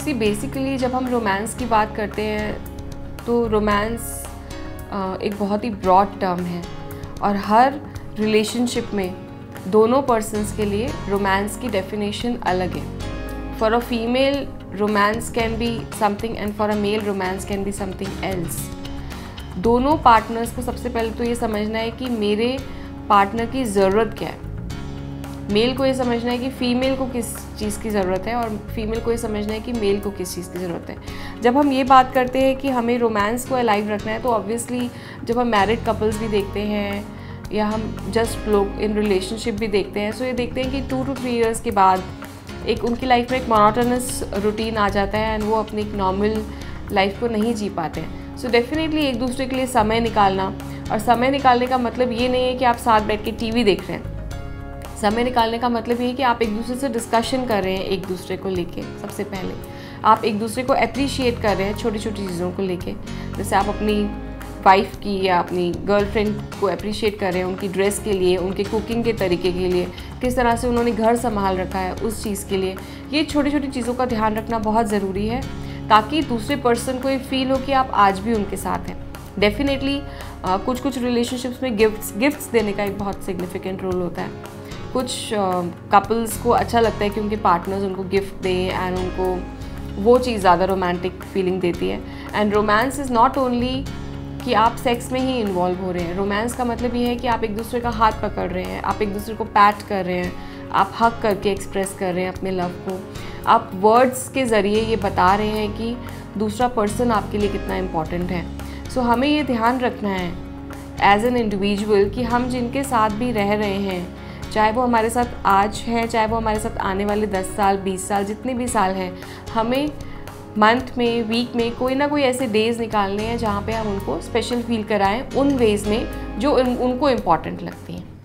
See basically जब हम romance की बात करते हैं तो रोमांस एक बहुत ही ब्रॉड टर्म है और हर रिलेशनशिप में दोनों पर्सन्स के लिए रोमांस की डेफिनेशन अलग है। For a female romance can be something and for a male romance can be something else. दोनों पार्टनर्स को सबसे पहले तो ये समझना है कि मेरे पार्टनर की ज़रूरत क्या है। मेल को ये समझना है कि फ़ीमेल को किस चीज़ की ज़रूरत है और फीमेल को ये समझना है कि मेल को किस चीज़ की ज़रूरत है। जब हम ये बात करते हैं कि हमें रोमांस को अलाइव रखना है तो ऑब्वियसली जब हम मैरिड कपल्स भी देखते हैं या हम जस्ट लोग इन रिलेशनशिप भी देखते हैं, सो ये देखते हैं कि 2 to 3 ईयर्स के बाद एक उनकी लाइफ में एक मोनोटोनस रूटीन आ जाता है एंड वो अपनी एक नॉर्मल लाइफ को नहीं जी पाते हैं। सो डेफिनेटली एक दूसरे के लिए समय निकालना, और समय निकालने का मतलब ये नहीं है कि आप साथ बैठ के टीवी देख रहे हैं। समय निकालने का मतलब ये है कि आप एक दूसरे से डिस्कशन कर रहे हैं, एक दूसरे को लेके। सबसे पहले आप एक दूसरे को अप्रिशिएट कर रहे हैं छोटी छोटी चीज़ों को लेके। जैसे आप अपनी वाइफ की या अपनी गर्लफ्रेंड को अप्रिशिएट कर रहे हैं उनकी ड्रेस के लिए, उनके कुकिंग के तरीके के लिए, किस तरह से उन्होंने घर संभाल रखा है उस चीज़ के लिए। ये छोटी छोटी चीज़ों का ध्यान रखना बहुत ज़रूरी है ताकि दूसरे पर्सन को ये फील हो कि आप आज भी उनके साथ हैं। डेफिनेटली कुछ कुछ रिलेशनशिप्स में गिफ्ट्स देने का एक बहुत सिग्निफिकेंट रोल होता है। कुछ कपल्स को अच्छा लगता है कि उनके पार्टनर्स उनको गिफ्ट दें एंड उनको वो चीज़ ज़्यादा रोमांटिक फीलिंग देती है। And romance is not only कि आप सेक्स में ही इन्वॉल्व हो रहे हैं। रोमांस का मतलब ये है कि आप एक दूसरे का हाथ पकड़ रहे हैं, आप एक दूसरे को पैट कर रहे हैं, आप हग करके एक्सप्रेस कर रहे हैं अपने लव को, आप वर्ड्स के ज़रिए ये बता रहे हैं कि दूसरा पर्सन आपके लिए कितना इम्पॉर्टेंट है। सो हमें ये ध्यान रखना है एज एन इंडिविजुअल कि हम जिनके साथ भी रह रहे हैं, चाहे वो हमारे साथ आज हैं, चाहे वो हमारे साथ आने वाले 10 साल 20 साल जितने भी साल हैं, हमें मंथ में, वीक में कोई ना कोई ऐसे डेज़ निकालने हैं जहाँ पे हम उनको स्पेशल फील कराएं उन वेज़ में जो उनको इम्पॉर्टेंट लगती हैं।